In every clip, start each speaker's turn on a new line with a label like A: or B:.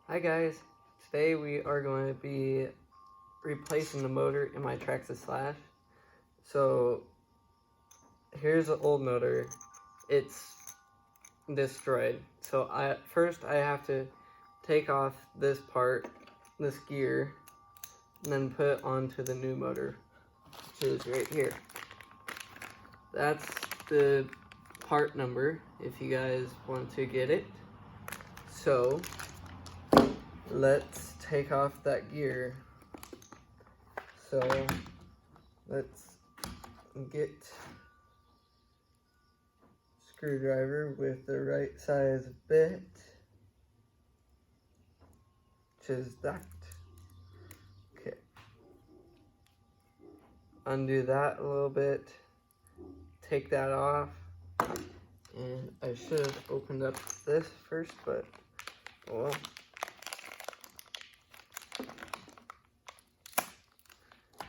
A: Hi guys, today we are going to be replacing the motor in my Traxxas Slash. So here's the old motor, it's destroyed. So first I have to take off this part, this gear, and then put it onto the new motor, which is right here. That's the part number if you guys want to get it. So let's take off that gear. So let's get screwdriver with the right size bit, which is that. Okay. Undo that a little bit. Take that off. And I should have opened up this first, but well.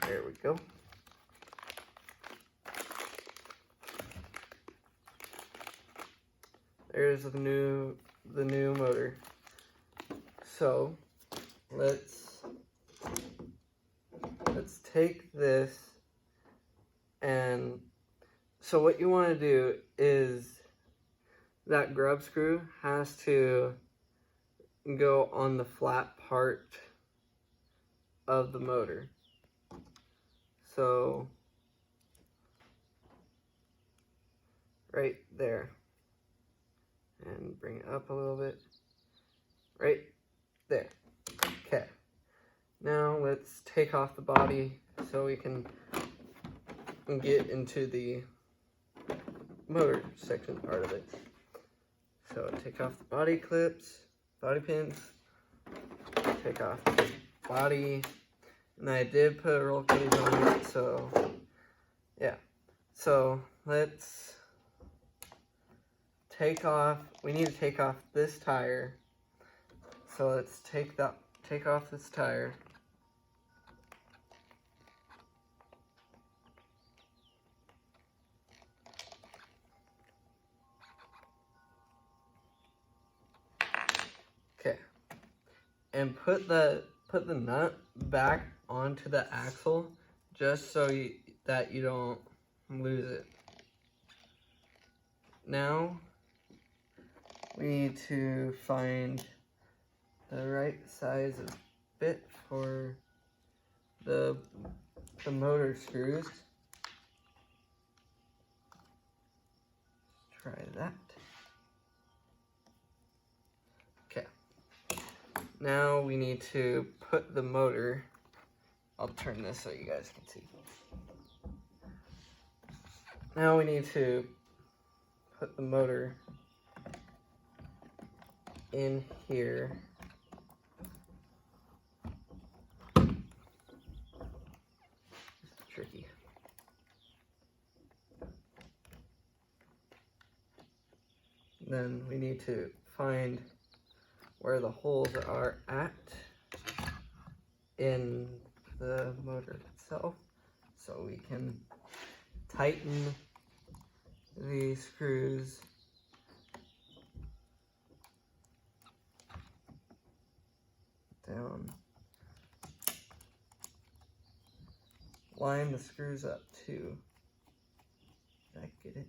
A: There we go. There's the new motor. So let's take this, and so what you want to do is that grub screw has to go on the flat part of the motor. So right there, and bring it up a little bit, right there. Okay, now let's take off the body so we can get into the motor section part of it. So take off the body clips, body pins, take off the body, and I did put a roll cage on it, so yeah. So let's take off, we need to take off this tire. So let's take off this tire. Okay. And put the nut back onto the axle just so that you don't lose it. Now we need to find the right size of bit for the motor screws. Let's try that. Okay. Now we need to put the motor, I'll turn this so you guys can see. Now we need to put the motor in here. It's tricky. Then we need to find where the holes are at in the motor itself, so we can tighten the screws down. Line the screws up too. Did I get it?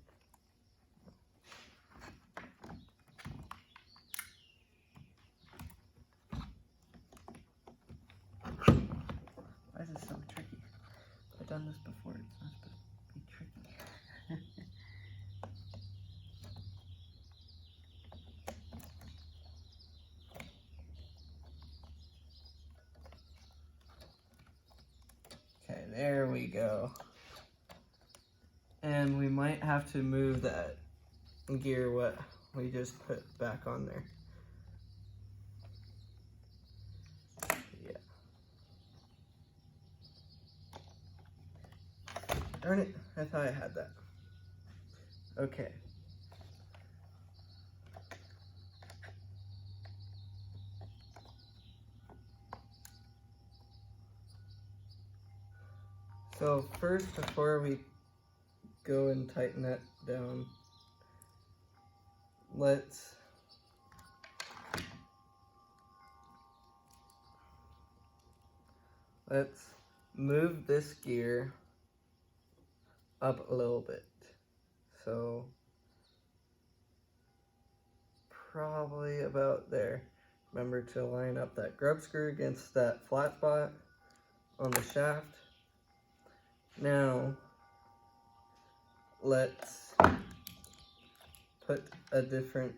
A: Why is this so tricky? I've done this before, it's not supposed to be tricky. Okay, there we go. And we might have to move that gear what we just put back on there. Yeah. Darn it, I thought I had that. Okay. So first, before we go and tighten that down, let's let's move this gear up a little bit. So probably about there. Remember to line up that grub screw against that flat spot on the shaft. Now let's put a different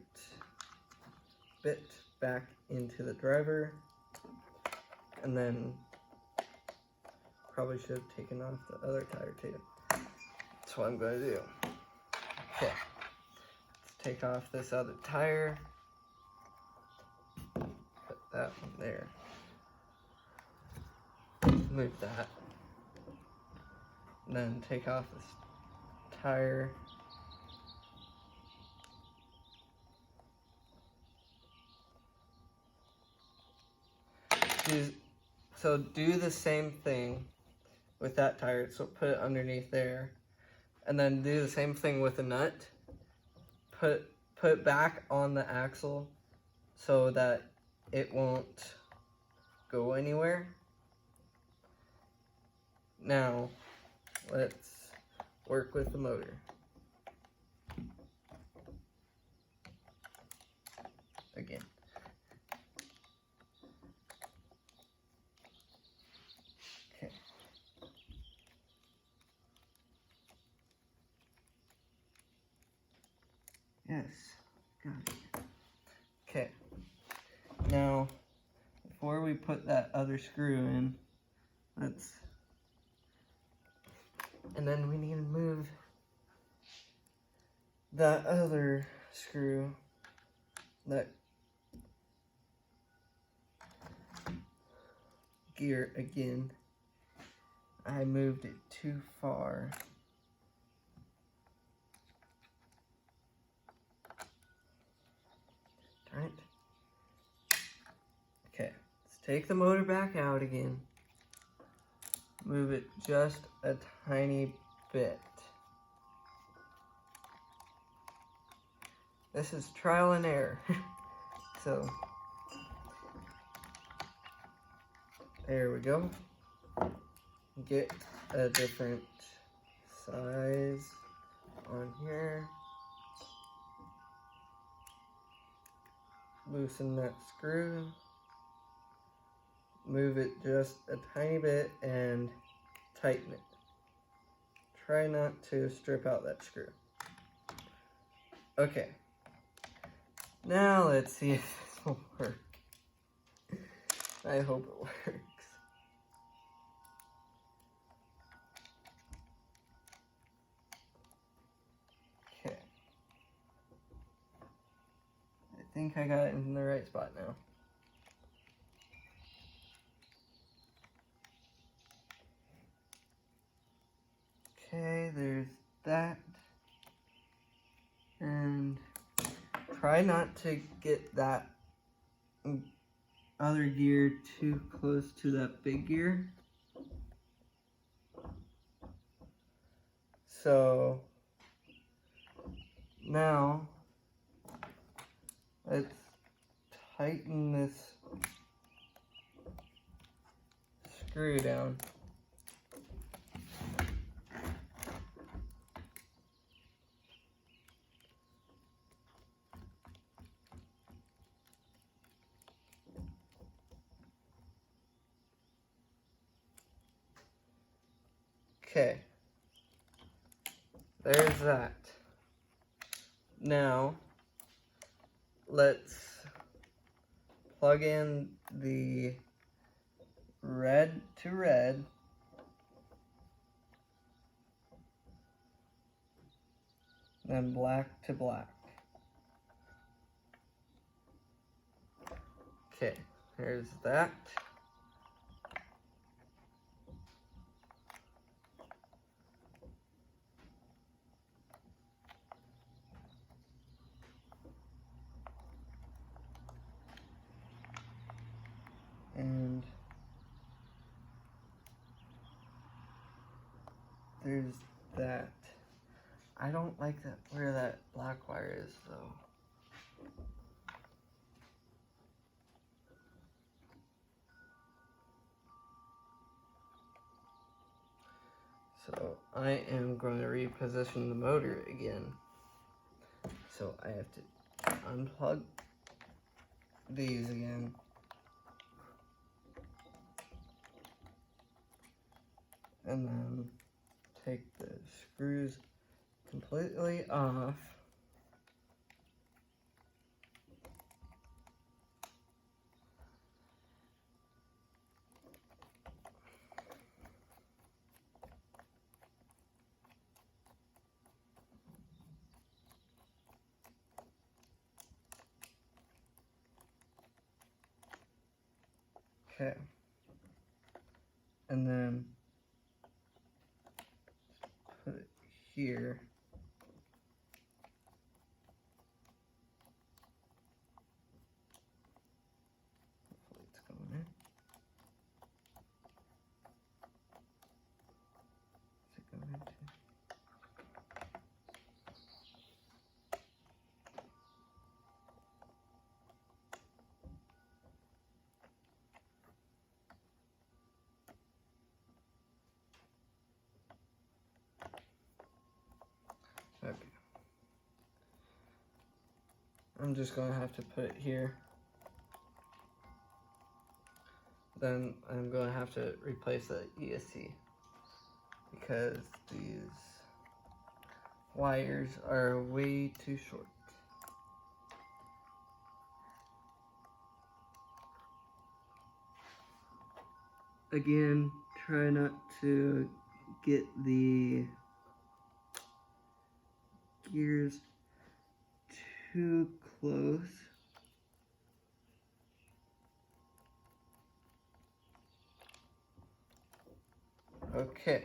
A: bit back into the driver, and then probably should have taken off the other tire too. That's what I'm going to do. Okay, let's take off this other tire, put that one there, move that, and then take off this tire. So do the same thing with that tire, so put it underneath there, and then do the same thing with the nut. Put it back on the axle so that it won't go anywhere. Now let's work with the motor. Again. Okay. Yes, got it. Okay. Now, before we put that other screw in, and then we need to move that other screw, that gear again. I moved it too far. Darn it. Okay, let's take the motor back out again. Move it just a tiny bit. This is trial and error. So, there we go. Get a different size on here. Loosen that screw. Move it just a tiny bit and tighten it. Try not to strip out that screw. Okay. Now let's see if this will work. I hope it works. Okay. I think I got it in the right spot now. Okay, there's that. And try not to get that other gear too close to that big gear. So now let's tighten this screw down. Okay, there's that. Now, let's plug in the red to red. Then black to black. Okay, there's that. And there's that. I don't like that where that black wire is though. So I am going to reposition the motor again. So I have to unplug these again. And then take the screws completely off. Okay. And then put it here. Hopefully it's going in. Is it going into? Okay. I'm just going to have to put it here. Then I'm going to have to replace the ESC because these wires are way too short. Again, try not to get the gears too close. Okay.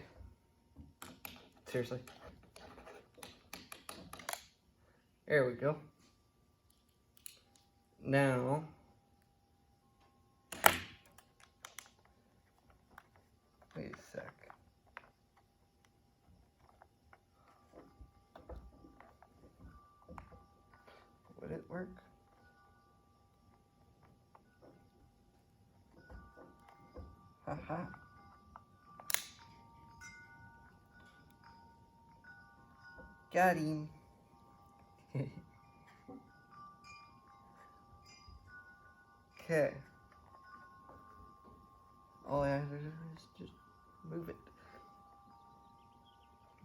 A: Seriously. There we go. Now, wait a sec. Would it work? Haha. Got him. Okay. All I have to do is just move it.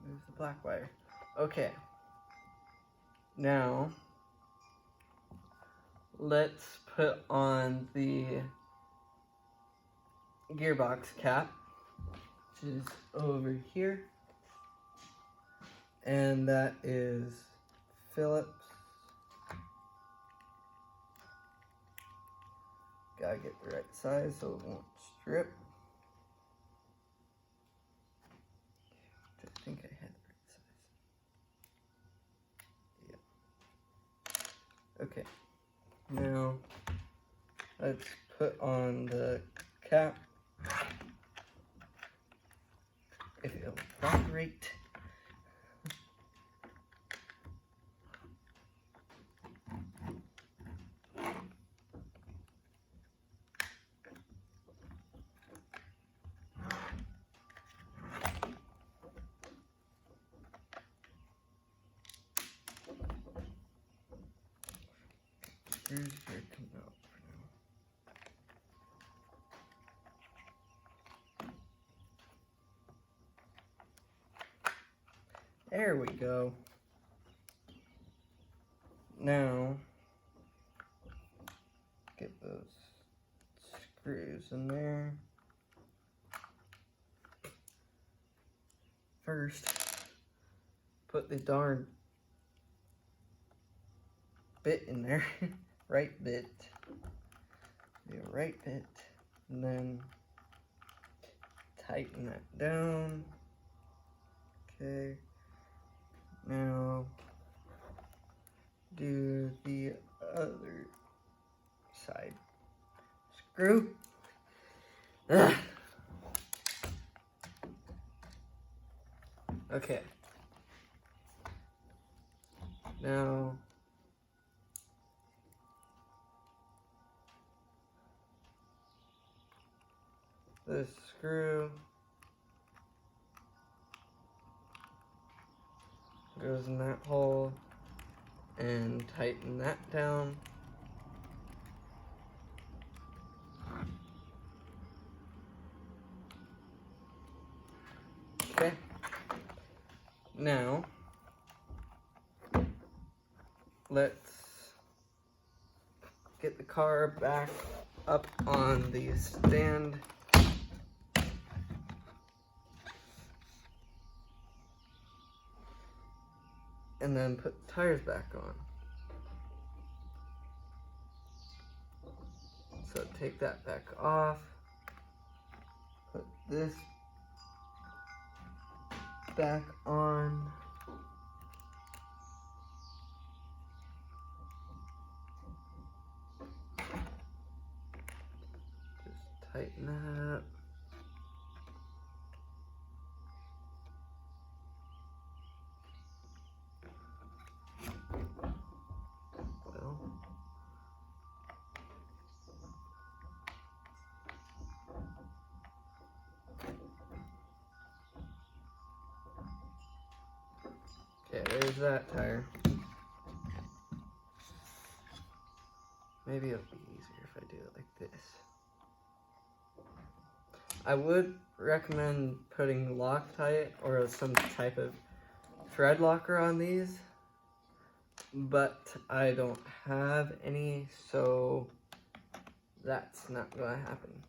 A: Move the black wire. Okay. Now, let's put on the gearbox cap, which is over here. And that is Phillips. Gotta get the right size so it won't strip. I think I had the right size. Yeah. Okay. Now, let's put on the cap. If it'll cooperate. Screws here come out for now. There we go. Now, get those screws in there. First, put the darn bit in there. Right bit. The right bit. And then tighten that down. Okay. Now, do the other side. Screw. Ugh. Okay. Now, this screw goes in that hole, and tighten that down. Okay. Now, let's get the car back up on the stand. And then put the tires back on. So take that back off. Put this back on. Just tighten that up. Okay, there's that tire. Maybe it'll be easier if I do it like this. I would recommend putting Loctite or some type of thread locker on these, but I don't have any, so that's not going to happen.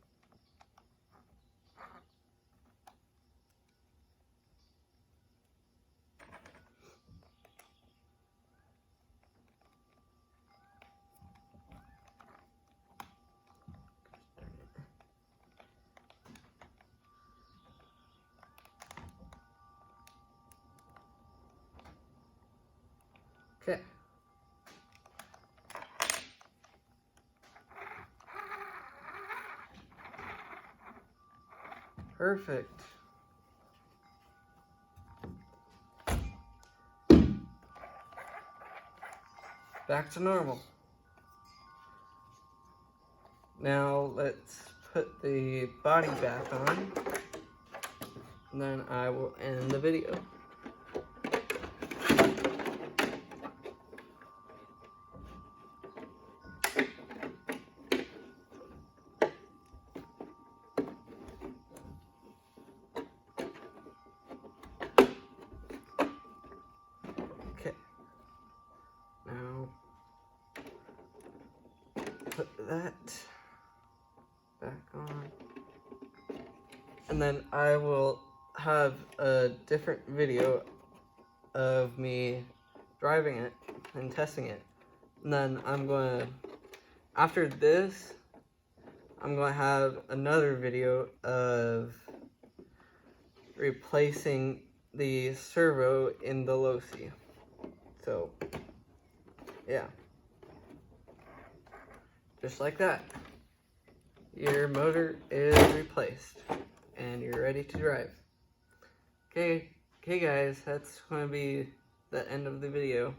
A: Okay. Perfect. Back to normal. Now let's put the body back on, and then I will end the video. Okay, now put that back on, and then I will have a different video of me driving it and testing it. And then I'm going to, after this, I'm going to have another video of replacing the servo in the Losi. So, yeah. Just like that. Your motor is replaced and you're ready to drive. Okay guys, that's going to be the end of the video.